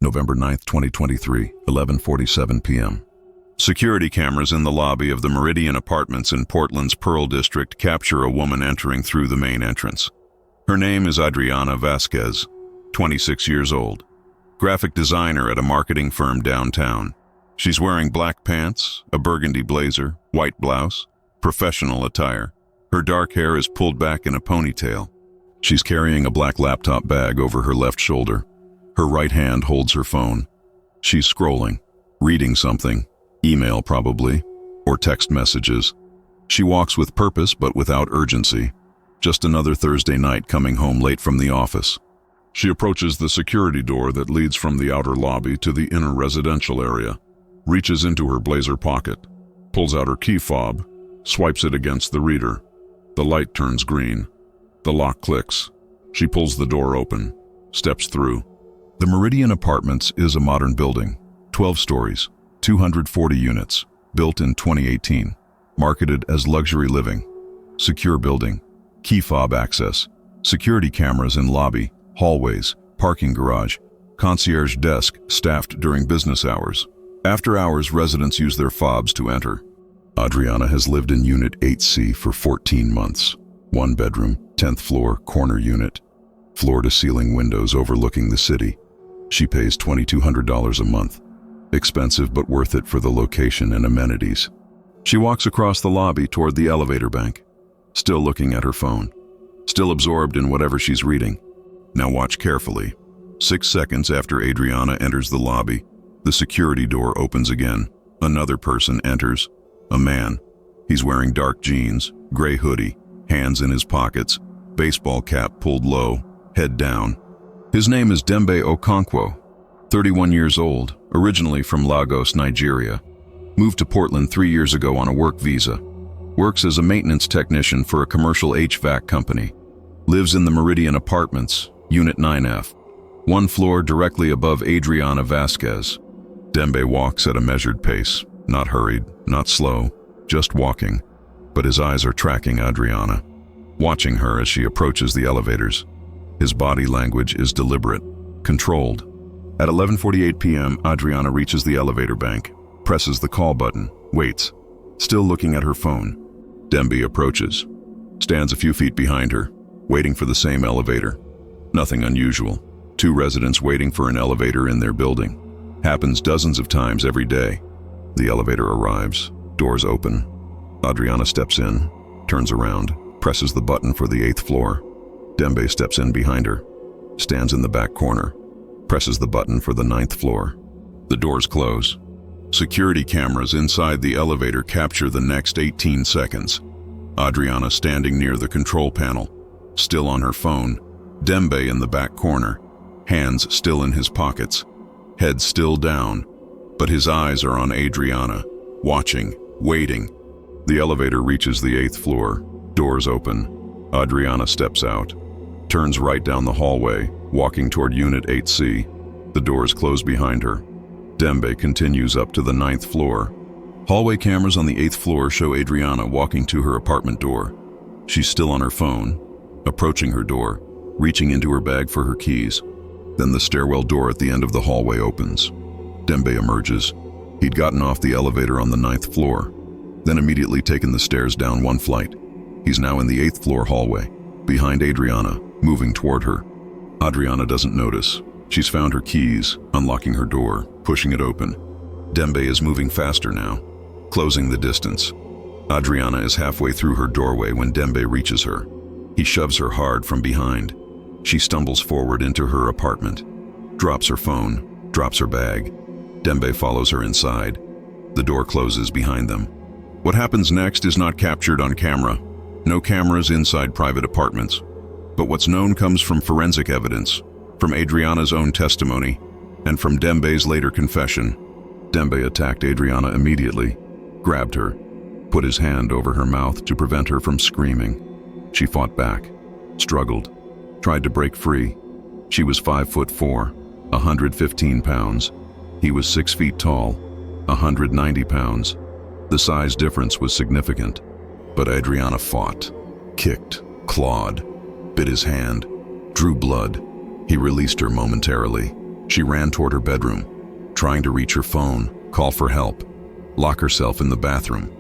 November 9, 2023, 11:47 p.m. Security cameras in the lobby of the Meridian Apartments in Portland's Pearl District capture a woman entering through the main entrance. Her name is Adriana Vasquez, 26 years old, graphic designer at a marketing firm downtown. She's wearing black pants, a burgundy blazer, white blouse, professional attire. Her dark hair is pulled back in a ponytail. She's carrying a black laptop bag over her left shoulder. Her right hand holds her phone. She's scrolling, reading something, email probably, or text messages. She walks with purpose but without urgency. Just another Thursday night coming home late from the office. She approaches the security door that leads from the outer lobby to the inner residential area, reaches into her blazer pocket, pulls out her key fob, swipes it against the reader. The light turns green. The lock clicks. She pulls the door open, steps through. The Meridian Apartments is a modern building, 12 stories, 240 units, built in 2018, marketed as luxury living. Secure building, key fob access, security cameras in lobby, hallways, parking garage, concierge desk staffed during business hours. After hours, residents use their fobs to enter. Adriana has lived in Unit 8C for 14 months. One bedroom, 10th floor, corner unit. Floor-to-ceiling windows overlooking the city. She pays $2,200 a month. Expensive but worth it for the location and amenities. She walks across the lobby toward the elevator bank, still looking at her phone, still absorbed in whatever she's reading. Now watch carefully. 6 seconds after Adriana enters the lobby, the security door opens again. Another person enters. A man. He's wearing dark jeans, gray hoodie, hands in his pockets, baseball cap pulled low, head down. His name is Dembe Okonkwo, 31 years old, originally from Lagos, Nigeria. Moved to Portland 3 years ago on a work visa. Works as a maintenance technician for a commercial HVAC company. Lives in the Meridian Apartments, Unit 9F, one floor directly above Adriana Vasquez. Dembe walks at a measured pace, not hurried, not slow, just walking, but his eyes are tracking Adriana, watching her as she approaches the elevators. His body language is deliberate, controlled. At 11:48 p.m., Adriana reaches the elevator bank, presses the call button, waits, still looking at her phone. Dembe approaches, stands a few feet behind her, waiting for the same elevator. Nothing unusual. 2 residents waiting for an elevator in their building. Happens dozens of times every day. The elevator arrives, doors open. Adriana steps in, turns around, presses the button for the 8th floor. Dembe steps in behind her, stands in the back corner, presses the button for the 9th floor. The doors close. Security cameras inside the elevator capture the next 18 seconds. Adriana standing near the control panel, still on her phone. Dembe in the back corner, hands still in his pockets, head still down, but his eyes are on Adriana, watching, waiting. The elevator reaches the 8th floor, doors open. Adriana steps out, turns right down the hallway, walking toward Unit 8C. The doors close behind her. Dembe continues up to the 9th floor. Hallway cameras on the 8th floor show Adriana walking to her apartment door. She's still on her phone, approaching her door, reaching into her bag for her keys. Then the stairwell door at the end of the hallway opens. Dembe emerges. He'd gotten off the elevator on the 9th floor, then immediately taken the stairs down 1 flight. He's now in the 8th floor hallway, behind Adriana, moving toward her. Adriana doesn't notice. She's found her keys, unlocking her door, pushing it open. Dembe is moving faster now, closing the distance. Adriana is halfway through her doorway when Dembe reaches her. He shoves her hard from behind. She stumbles forward into her apartment, drops her phone, drops her bag. Dembe follows her inside. The door closes behind them. What happens next is not captured on camera. No cameras inside private apartments. But what's known comes from forensic evidence, from Adriana's own testimony, and from Dembe's later confession. Dembe attacked Adriana immediately, grabbed her, put his hand over her mouth to prevent her from screaming. She fought back, struggled, tried to break free. She was 5'4", 115 pounds. He was 6 feet tall, 190 pounds. The size difference was significant, but Adriana fought, kicked, clawed, bit his hand, drew blood. He released her momentarily. She ran toward her bedroom, trying to reach her phone, call for help, lock herself in the bathroom.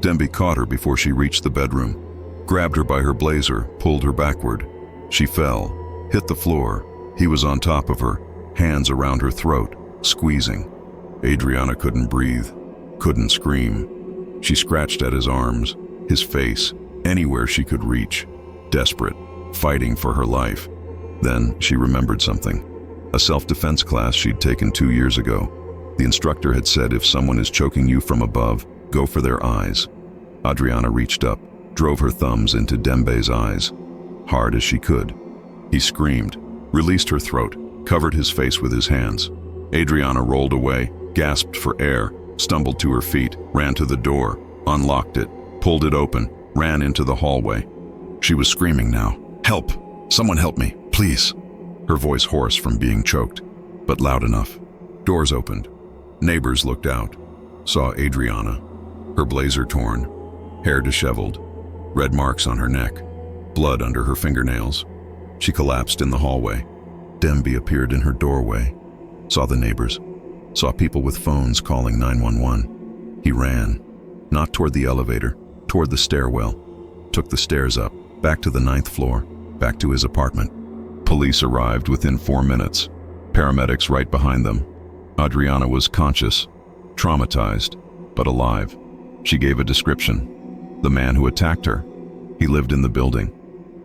Dembe caught her before she reached the bedroom, grabbed her by her blazer, pulled her backward. She fell, hit the floor. He was on top of her, hands around her throat, squeezing. Adriana couldn't breathe, couldn't scream. She scratched at his arms, his face, anywhere she could reach, desperate, fighting for her life. Then she remembered something. A self-defense class she'd taken 2 years ago. The instructor had said if someone is choking you from above, go for their eyes. Adriana reached up, drove her thumbs into Dembe's eyes, hard as she could. He screamed, released her throat, covered his face with his hands. Adriana rolled away, gasped for air, stumbled to her feet, ran to the door, unlocked it, pulled it open, ran into the hallway. She was screaming now. Help! Someone help me, please! Her voice hoarse from being choked, but loud enough. Doors opened. Neighbors looked out, saw Adriana, her blazer torn, hair disheveled, red marks on her neck, blood under her fingernails. She collapsed in the hallway. Dembe appeared in her doorway, saw the neighbors, saw people with phones calling 911. He ran, not toward the elevator, toward the stairwell, took the stairs up, back to the 9th floor, back to his apartment. Police arrived within 4 minutes, paramedics right behind them. Adriana was conscious, traumatized, but alive. She gave a description. The man who attacked her. He lived in the building.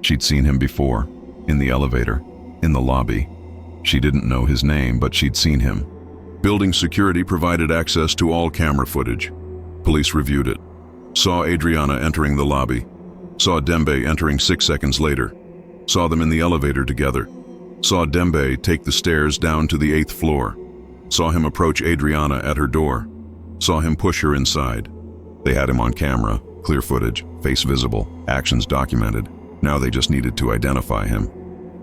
She'd seen him before, in the elevator, in the lobby. She didn't know his name, but she'd seen him. Building security provided access to all camera footage. Police reviewed it. Saw Adriana entering the lobby. Saw Dembe entering 6 seconds later. Saw them in the elevator together. Saw Dembe take the stairs down to the 8th floor. Saw him approach Adriana at her door. Saw him push her inside. They had him on camera, clear footage, face visible, actions documented. Now they just needed to identify him.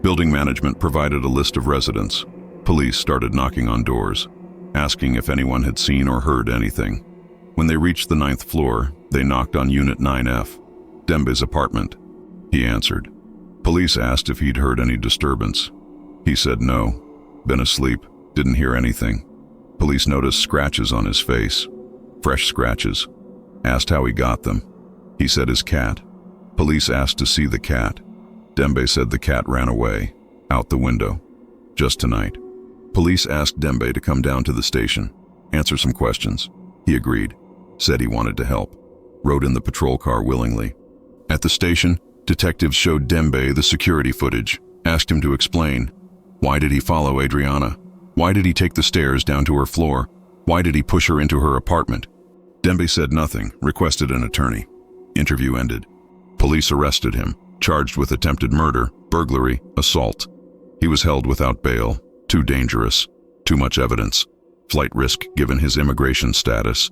Building management provided a list of residents. Police started knocking on doors, asking if anyone had seen or heard anything. When they reached the 9th floor, they knocked on Unit 9F, Dembe's apartment. He answered. Police asked if he'd heard any disturbance. He said no, been asleep, didn't hear anything. Police noticed scratches on his face, fresh scratches. Asked how he got them. He said his cat. Police asked to see the cat. Dembe said the cat ran away, out the window, just tonight. Police asked Dembe to come down to the station, answer some questions. He agreed, said he wanted to help, rode in the patrol car willingly. At the station, detectives showed Dembe the security footage, asked him to explain. Why did he follow Adriana? Why did he take the stairs down to her floor? Why did he push her into her apartment? Dembe said nothing, requested an attorney. Interview ended. Police arrested him, charged with attempted murder, burglary, assault. He was held without bail, too dangerous, too much evidence, flight risk given his immigration status.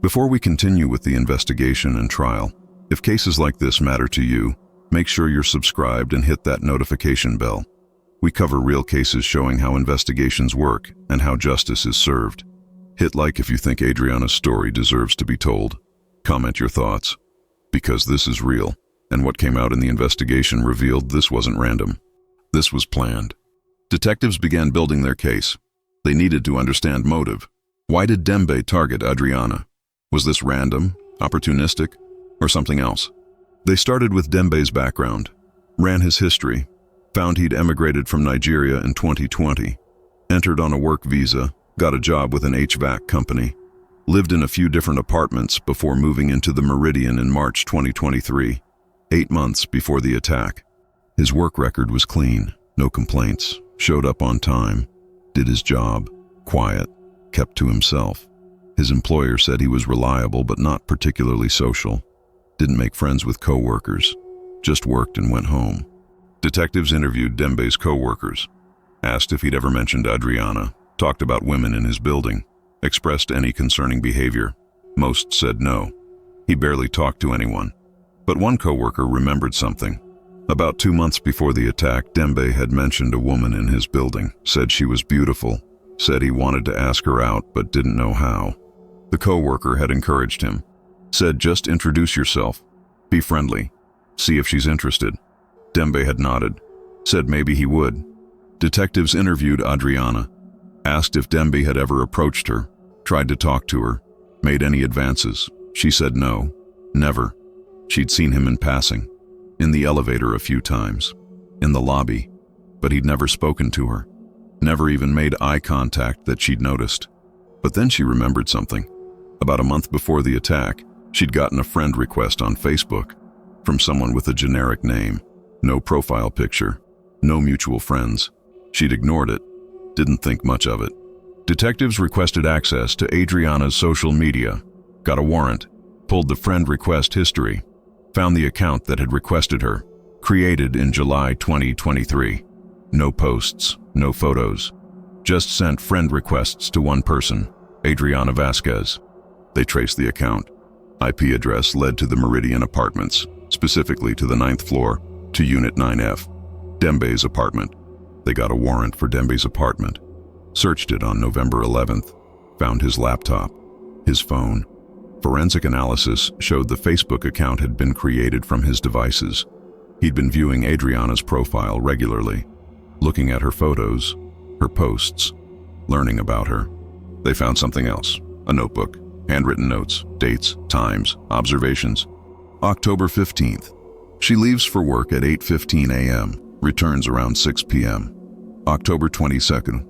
Before we continue with the investigation and trial, if cases like this matter to you, make sure you're subscribed and hit that notification bell. We cover real cases showing how investigations work and how justice is served. Hit like if you think Adriana's story deserves to be told. Comment your thoughts. Because this is real, and what came out in the investigation revealed this wasn't random. This was planned. Detectives began building their case. They needed to understand motive. Why did Dembe target Adriana? Was this random, opportunistic, or something else? They started with Dembe's background, ran his history, found he'd emigrated from Nigeria in 2020, entered on a work visa, got a job with an HVAC company, lived in a few different apartments before moving into the Meridian in March 2023, 8 months before the attack. His work record was clean, no complaints, showed up on time, did his job, quiet, kept to himself. His employer said he was reliable but not particularly social, didn't make friends with co-workers, just worked and went home. Detectives interviewed Dembe's co-workers, asked if he'd ever mentioned Adriana, talked about women in his building, expressed any concerning behavior. Most said no. He barely talked to anyone. But one co-worker remembered something. About 2 months before the attack, Dembe had mentioned a woman in his building, said she was beautiful, said he wanted to ask her out but didn't know how. The co-worker had encouraged him, said just introduce yourself, be friendly, see if she's interested. Dembe had nodded, said maybe he would. Detectives interviewed Adriana, Asked if Demby had ever approached her, tried to talk to her, made any advances. She said no, never. She'd seen him in passing, in the elevator a few times, in the lobby, but he'd never spoken to her, never even made eye contact that she'd noticed. But then she remembered something. About a month before the attack, she'd gotten a friend request on Facebook from someone with a generic name, no profile picture, no mutual friends. She'd ignored it, didn't think much of it. Detectives requested access to Adriana's social media, got a warrant, pulled the friend request history, found the account that had requested her, created in July 2023. No posts, no photos, just sent friend requests to one person, Adriana Vasquez. They traced the account. IP address led to the Meridian Apartments, specifically to the 9th floor, to Unit 9F, Demby's apartment. They got a warrant for Demby's apartment, searched it on November 11th, found his laptop, his phone. Forensic analysis showed the Facebook account had been created from his devices. He'd been viewing Adriana's profile regularly, looking at her photos, her posts, learning about her. They found something else, a notebook, handwritten notes, dates, times, observations. October 15th. She leaves for work at 8:15 a.m., returns around 6 p.m. October 22nd.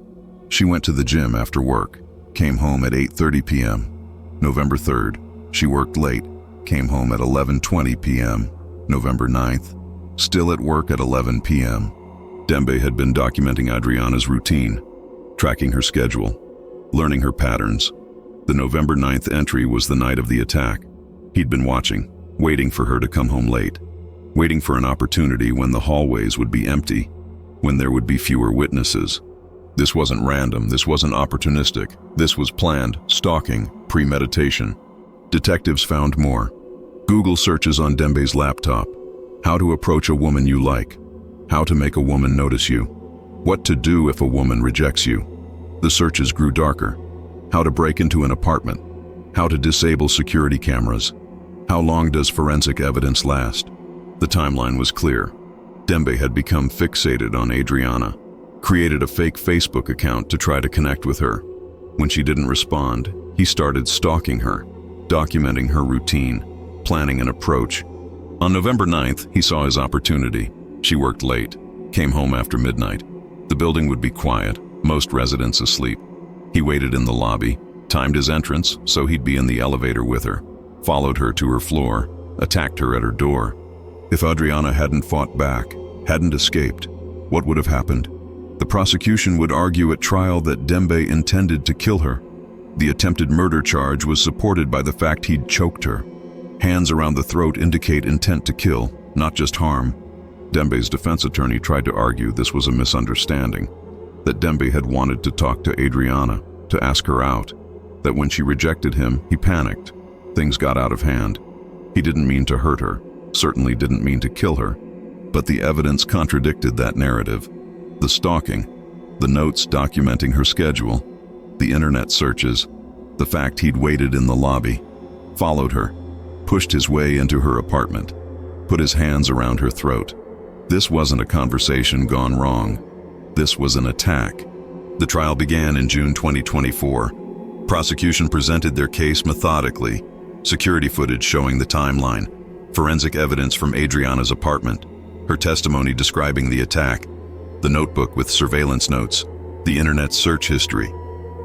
She went to the gym after work, came home at 8:30 p.m. November 3rd. She worked late, came home at 11:20 p.m. November 9th. Still at work at 11 p.m. Demby had been documenting Adriana's routine, tracking her schedule, learning her patterns. The November 9th entry was the night of the attack. He'd been watching, waiting for her to come home late, waiting for an opportunity when the hallways would be empty, when there would be fewer witnesses. This wasn't random, this wasn't opportunistic, this was planned, stalking, premeditation. Detectives found more. Google searches on Demby's laptop. How to approach a woman you like. How to make a woman notice you. What to do if a woman rejects you. The searches grew darker. How to break into an apartment. How to disable security cameras. How long does forensic evidence last? The timeline was clear. Demby had become fixated on Adriana, created a fake Facebook account to try to connect with her. When she didn't respond, he started stalking her, documenting her routine, planning an approach. On November 9th, he saw his opportunity. She worked late, came home after midnight. The building would be quiet, most residents asleep. He waited in the lobby, timed his entrance so he'd be in the elevator with her, followed her to her floor, attacked her at her door. If Adriana hadn't fought back, hadn't escaped, what would have happened? The prosecution would argue at trial that Demby intended to kill her. The attempted murder charge was supported by the fact he'd choked her. Hands around the throat indicate intent to kill, not just harm. Demby's defense attorney tried to argue this was a misunderstanding, that Demby had wanted to talk to Adriana, to ask her out, that when she rejected him, he panicked. Things got out of hand. He didn't mean to hurt her, certainly didn't mean to kill her, but the evidence contradicted that narrative. The stalking, the notes documenting her schedule, the internet searches, the fact he'd waited in the lobby, followed her, pushed his way into her apartment, put his hands around her throat. This wasn't a conversation gone wrong. This was an attack. The trial began in June 2024. Prosecution presented their case methodically, security footage showing the timeline, forensic evidence from Adriana's apartment, her testimony describing the attack, the notebook with surveillance notes, the internet search history,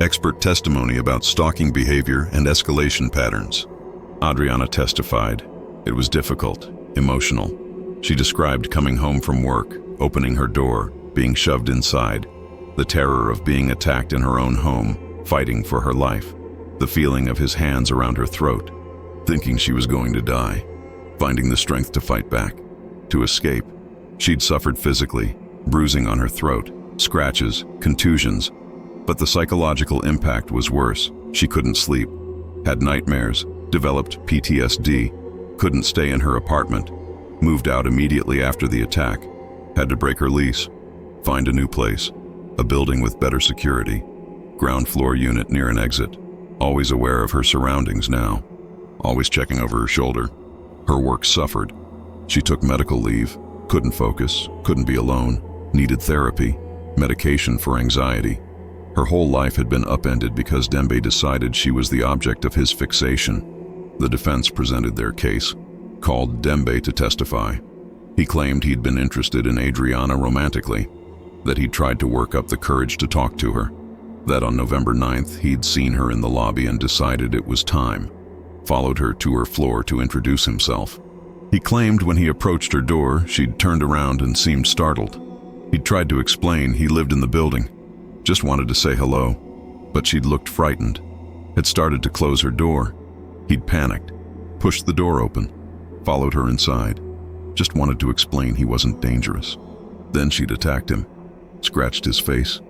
expert testimony about stalking behavior and escalation patterns. Adriana testified. It was difficult, emotional. She described coming home from work, opening her door, being shoved inside, the terror of being attacked in her own home, fighting for her life, the feeling of his hands around her throat, thinking she was going to die, finding the strength to fight back, to escape. She'd suffered physically, bruising on her throat, scratches, contusions, but the psychological impact was worse. She couldn't sleep, had nightmares, developed PTSD, couldn't stay in her apartment, moved out immediately after the attack, had to break her lease, find a new place, a building with better security, ground floor unit near an exit, always aware of her surroundings now, always checking over her shoulder. Her work suffered. She took medical leave, couldn't focus, couldn't be alone, needed therapy, medication for anxiety. Her whole life had been upended because Dembe decided she was the object of his fixation. The defense presented their case, called Dembe to testify. He claimed he'd been interested in Adriana romantically, that he'd tried to work up the courage to talk to her, that on November 9th he'd seen her in the lobby and decided it was time, followed her to her floor to introduce himself. He claimed when he approached her door, she'd turned around and seemed startled. He'd tried to explain he lived in the building, just wanted to say hello, but she'd looked frightened, had started to close her door. He'd panicked, pushed the door open, followed her inside, just wanted to explain he wasn't dangerous. Then she'd attacked him, scratched his face.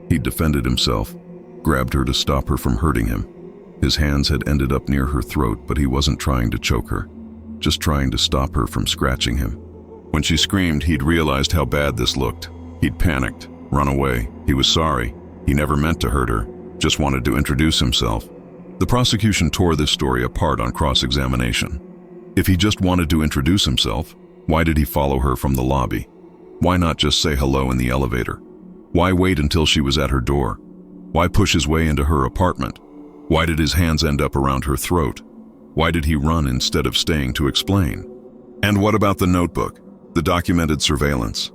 He'd defended himself, grabbed her to stop her from hurting him. His hands had ended up near her throat, but he wasn't trying to choke her, just trying to stop her from scratching him. When she screamed, he'd realized how bad this looked. He'd panicked, run away. He was sorry. He never meant to hurt her, just wanted to introduce himself. The prosecution tore this story apart on cross-examination. If he just wanted to introduce himself, why did he follow her from the lobby? Why not just say hello in the elevator? Why wait until she was at her door? Why push his way into her apartment? Why did his hands end up around her throat? Why did he run instead of staying to explain? And what about the notebook, the documented surveillance,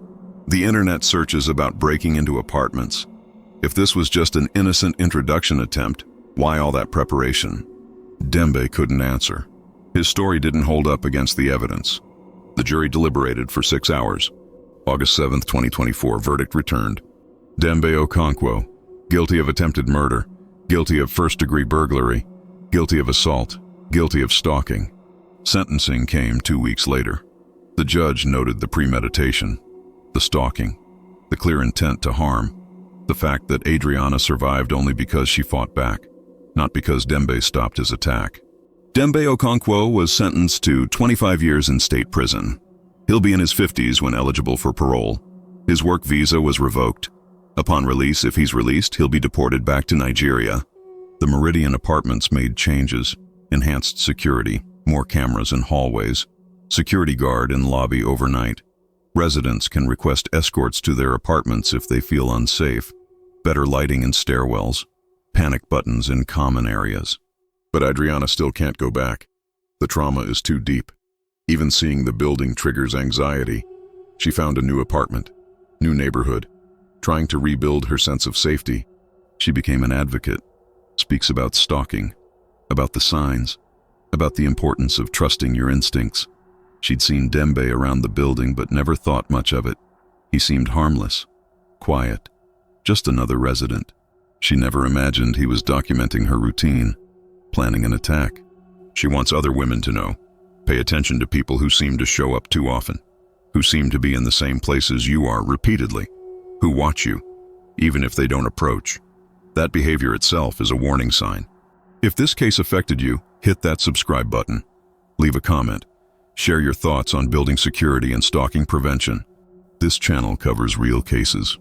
the internet searches about breaking into apartments? If this was just an innocent introduction attempt, why all that preparation? Dembe couldn't answer. His story didn't hold up against the evidence. The jury deliberated for 6 hours. August 7, 2024, verdict returned. Dembe Okonkwo, guilty of attempted murder, guilty of first-degree burglary, guilty of assault, guilty of stalking. Sentencing came 2 weeks later. The judge noted the premeditation, the stalking, the clear intent to harm, the fact that Adriana survived only because she fought back, not because Dembe stopped his attack. Dembe Okonkwo was sentenced to 25 years in state prison. He'll be in his 50s when eligible for parole. His work visa was revoked. Upon release, if he's released, he'll be deported back to Nigeria. The Meridian Apartments made changes, enhanced security, more cameras in hallways, security guard in lobby overnight. Residents can request escorts to their apartments if they feel unsafe, better lighting in stairwells, panic buttons in common areas. But Adriana still can't go back. The trauma is too deep. Even seeing the building triggers anxiety. She found a new apartment, new neighborhood. Trying to rebuild her sense of safety, she became an advocate, speaks about stalking, about the signs, about the importance of trusting your instincts. She'd seen Dembe around the building but never thought much of it. He seemed harmless, quiet, just another resident. She never imagined he was documenting her routine, planning an attack. She wants other women to know. Pay attention to people who seem to show up too often, who seem to be in the same places you are repeatedly, who watch you, even if they don't approach. That behavior itself is a warning sign. If this case affected you, hit that subscribe button. Leave a comment. Share your thoughts on building security and stalking prevention. This channel covers real cases,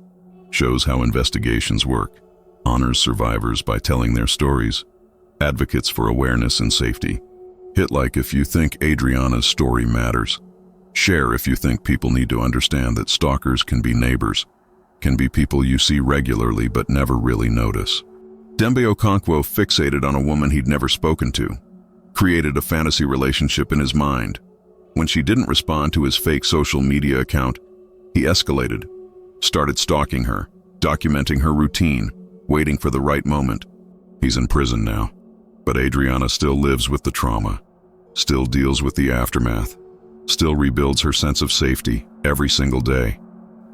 shows how investigations work, honors survivors by telling their stories, advocates for awareness and safety. Hit like if you think Adriana's story matters. Share if you think people need to understand that stalkers can be neighbors, can be people you see regularly but never really notice. Dembe Okonkwo fixated on a woman he'd never spoken to, created a fantasy relationship in his mind. When she didn't respond to his fake social media account, he escalated, started stalking her, documenting her routine, waiting for the right moment. He's in prison now, but Adriana still lives with the trauma, still deals with the aftermath, still rebuilds her sense of safety every single day.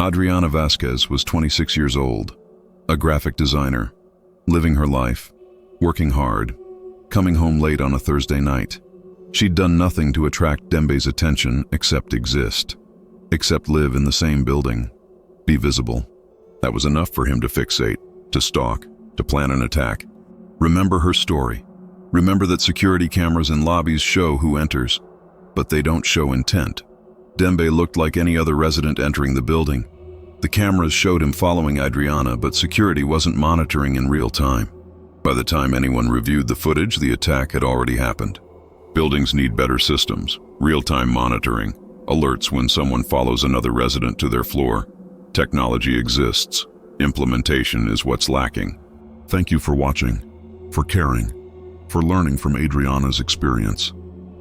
Adriana Vasquez was 26 years old, a graphic designer, living her life, working hard, coming home late on a Thursday night. She'd done nothing to attract Dembe's attention except exist, except live in the same building, be visible. That was enough for him to fixate, to stalk, to plan an attack. Remember her story. Remember that security cameras in lobbies show who enters, but they don't show intent. Dembe looked like any other resident entering the building. The cameras showed him following Adriana, but security wasn't monitoring in real time. By the time anyone reviewed the footage, the attack had already happened. Buildings need better systems, real-time monitoring, alerts when someone follows another resident to their floor. Technology exists. Implementation is what's lacking. Thank you for watching, for caring, for learning from Adriana's experience.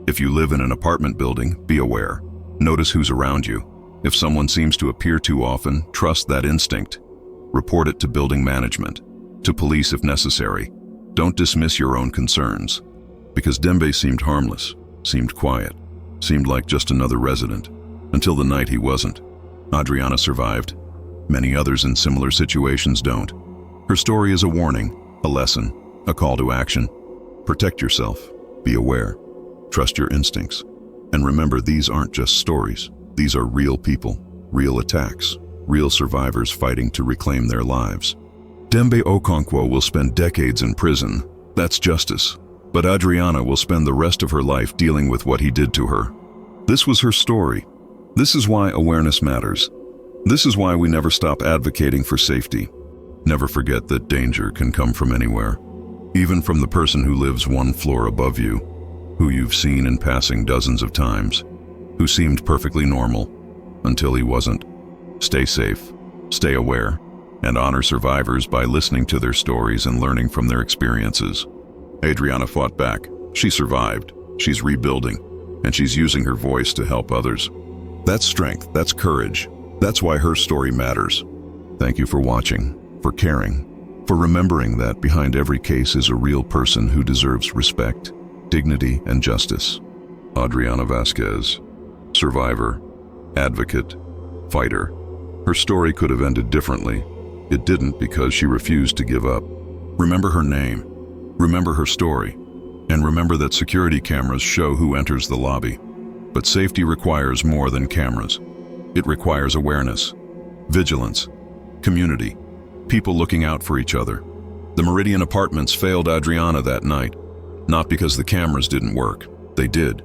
If you live in an apartment building, be aware. Notice who's around you. If someone seems to appear too often, trust that instinct. Report it to building management, to police if necessary. Don't dismiss your own concerns. Because Dembe seemed harmless, seemed quiet, seemed like just another resident, until the night he wasn't. Adriana survived. Many others in similar situations don't. Her story is a warning, a lesson, a call to action. Protect yourself. Be aware. Trust your instincts. And remember, these aren't just stories. These are real people, real attacks, real survivors fighting to reclaim their lives. Dembe Okonkwo will spend decades in prison. That's justice. But Adriana will spend the rest of her life dealing with what he did to her. This was her story. This is why awareness matters. This is why we never stop advocating for safety. Never forget that danger can come from anywhere. Even from the person who lives one floor above you, who you've seen in passing dozens of times, who seemed perfectly normal until he wasn't. Stay safe, stay aware, and honor survivors by listening to their stories and learning from their experiences. Adriana fought back. She survived. She's rebuilding, and she's using her voice to help others. That's strength, that's courage. That's why her story matters. Thank you for watching, for caring, for remembering that behind every case is a real person who deserves respect, dignity, and justice. Adriana Vasquez, survivor, advocate, fighter. Her story could have ended differently. It didn't because she refused to give up. Remember her name, remember her story, and remember that security cameras show who enters the lobby. But safety requires more than cameras. It requires awareness, vigilance, community, people looking out for each other. The Meridian Apartments failed Adriana that night, not because the cameras didn't work. They did.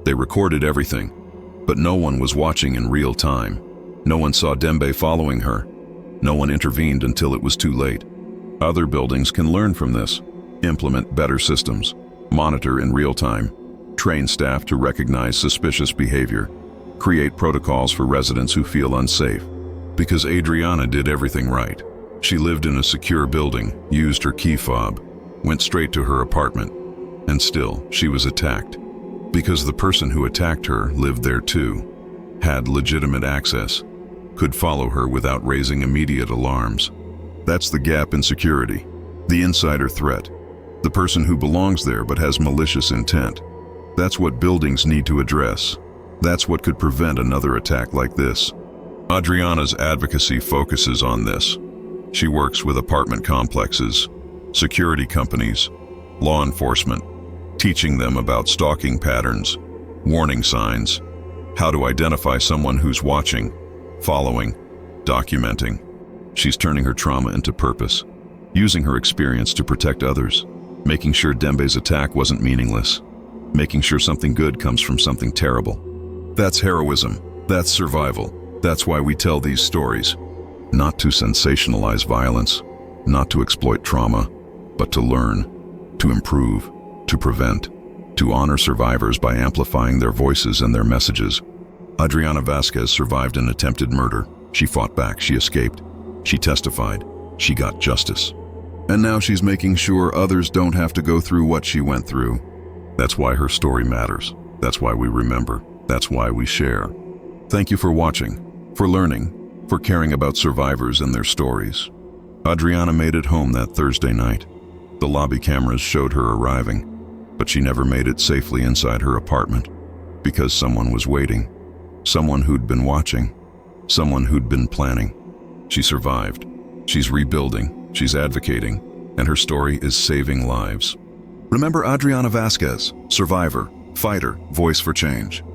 They recorded everything, but no one was watching in real time. No one saw Dembe following her. No one intervened until it was too late. Other buildings can learn from this, implement better systems, monitor in real time, train staff to recognize suspicious behavior, create protocols for residents who feel unsafe. Because Adriana did everything right. She lived in a secure building, used her key fob, went straight to her apartment, and still she was attacked. Because the person who attacked her lived there too, had legitimate access, could follow her without raising immediate alarms. That's the gap in security, the insider threat, the person who belongs there but has malicious intent. That's what buildings need to address. That's what could prevent another attack like this. Adriana's advocacy focuses on this. She works with apartment complexes, security companies, law enforcement, teaching them about stalking patterns, warning signs, how to identify someone who's watching, following, documenting. She's turning her trauma into purpose, using her experience to protect others, making sure Dembe's attack wasn't meaningless, making sure something good comes from something terrible. That's heroism. That's survival. That's why we tell these stories. Not to sensationalize violence, not to exploit trauma, but to learn, to improve, to prevent, to honor survivors by amplifying their voices and their messages. Adriana Vasquez survived an attempted murder. She fought back, she escaped, she testified, she got justice. And now she's making sure others don't have to go through what she went through. That's why her story matters. That's why we remember. That's why we share. Thank you for watching, for learning, for caring about survivors and their stories. Adriana made it home that Thursday night. The lobby cameras showed her arriving, but she never made it safely inside her apartment because someone was waiting, someone who'd been watching, someone who'd been planning. She survived. She's rebuilding, she's advocating, and her story is saving lives. Remember Adriana Vasquez, survivor, fighter, voice for change.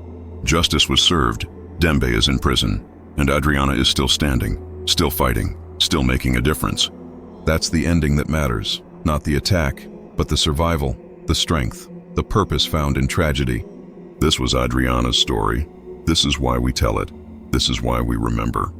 Justice was served, Dembe is in prison, and Adriana is still standing, still fighting, still making a difference. That's the ending that matters, not the attack, but the survival, the strength, the purpose found in tragedy. This was Adriana's story. This is why we tell it. This is why we remember.